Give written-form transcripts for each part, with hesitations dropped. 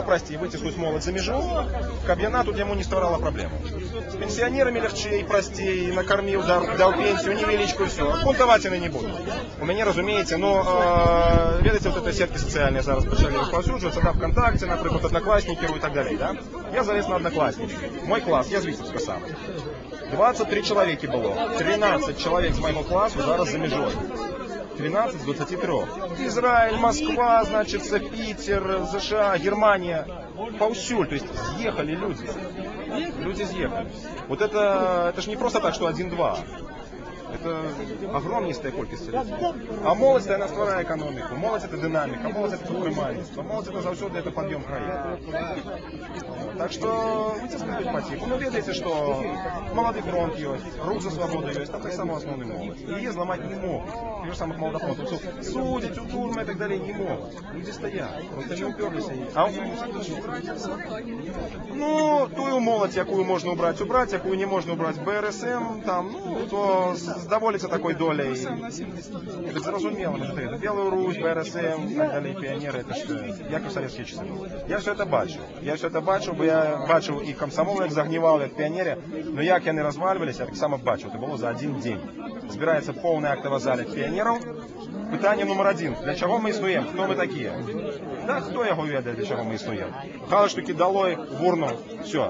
Прости, вытеснуть молодь за межу, каб'яна тут ему не ставала проблема. С пенсионерами легче и простей, накормил, дал пенсию, невеличку и все. Бунтовать они не будут. У меня, разумеется, но, ведаете, вот этой сетки социальные зараз почали розповсюджуватися, да, ВКонтакте, например, Одноклассники и так далее, да. Я залез на Одноклассники. Мой класс, я з Витебска сам. 23 человека было. 13 человек з моего классу зараз за межой. 13 с 23. Израиль, Москва, значит, Питер, США, Германия. Повсюль, то есть съехали люди. Люди съехали. Вот это ж не просто так, что 1-2. Это огромністая колькість людей. А молодь це створює економіку, молодь це динаміка, молодь це підприємництво, молодь це завжди це підйом країни. Так що витискають потиху. Ну, ведаете, что молодой фронт есть, рух за свободу есть, это самый основной молодь. И ее сломать не могут. Тех же самых молодофронтов. Судить, у тюрьмы и так далее не могут. Люди стоят, просто не уперлись. А ну, ту молодь, якую можно убрать, якую не можно убрать БРСМ, там, ну, то задоволиться такой долей. Это зрозумело, это Белую Русь, БРСМ и так далее, пионеры, это что, як в советские часы. Я все это бачу, бо я бачив і комсомол, як загнівали, як піонери, но як вони розвалювалися, я так само бачив, це було за один день. Збирається повний актовий зал піонерів. Питання номер 1. Для чого ми існуємо? Хто ми такі? Да, хто його ведає, для чого ми існуємо? Галштуки долой, в урну, все.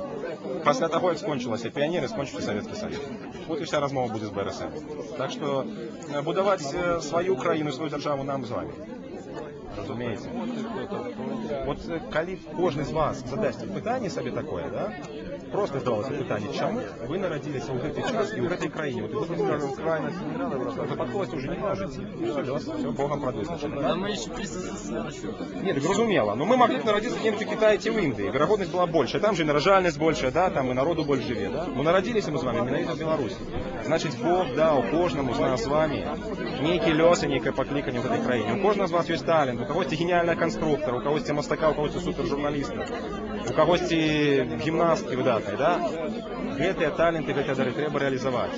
Після того, як скончилося піонери, скончився Совєтський Союз. От і вся розмова буде з БРСМ. Так що будувати свою країну, свою державу нам з вами. Разумеется. Вот коли кожен з вас задасть питання собі таке, да? Просто здавалося питання, чому ви народилися у цей час і у цій країні? Вот ви скажете, Україна не надо виростати, западковості вже не може жити. Все Богом продвизначено. А мы еще при СССР еще. Нет, зрозуміло. Но мы могли бы народиться где-нибудь в Китае и в Индии. Вероятность была больше. Там же и нарожальность больше, да, там и народу больше живет, да. Но народились мы с вами именно в Беларуси. Значит, Бог дал кожному з нас з вами некий лес и некое покликание в этой краине. У кожного з вас есть талант, у когось гениальный конструктор, у когось мастака, у когось супержурналиста, у когось гимнастки выдатной, да. Гэтыя таленты, гэтыя дары трэба реализовать.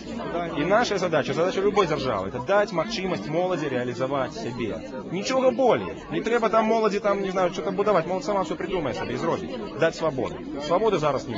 И наша задача любой державы, это дать махчимость молоді реализовать себе. Ничего более. Не треба там молоді, там, не знаю, что-то будовать. Молодь сама все придумає себе и зробить. Дать свободу. Свободы зараз не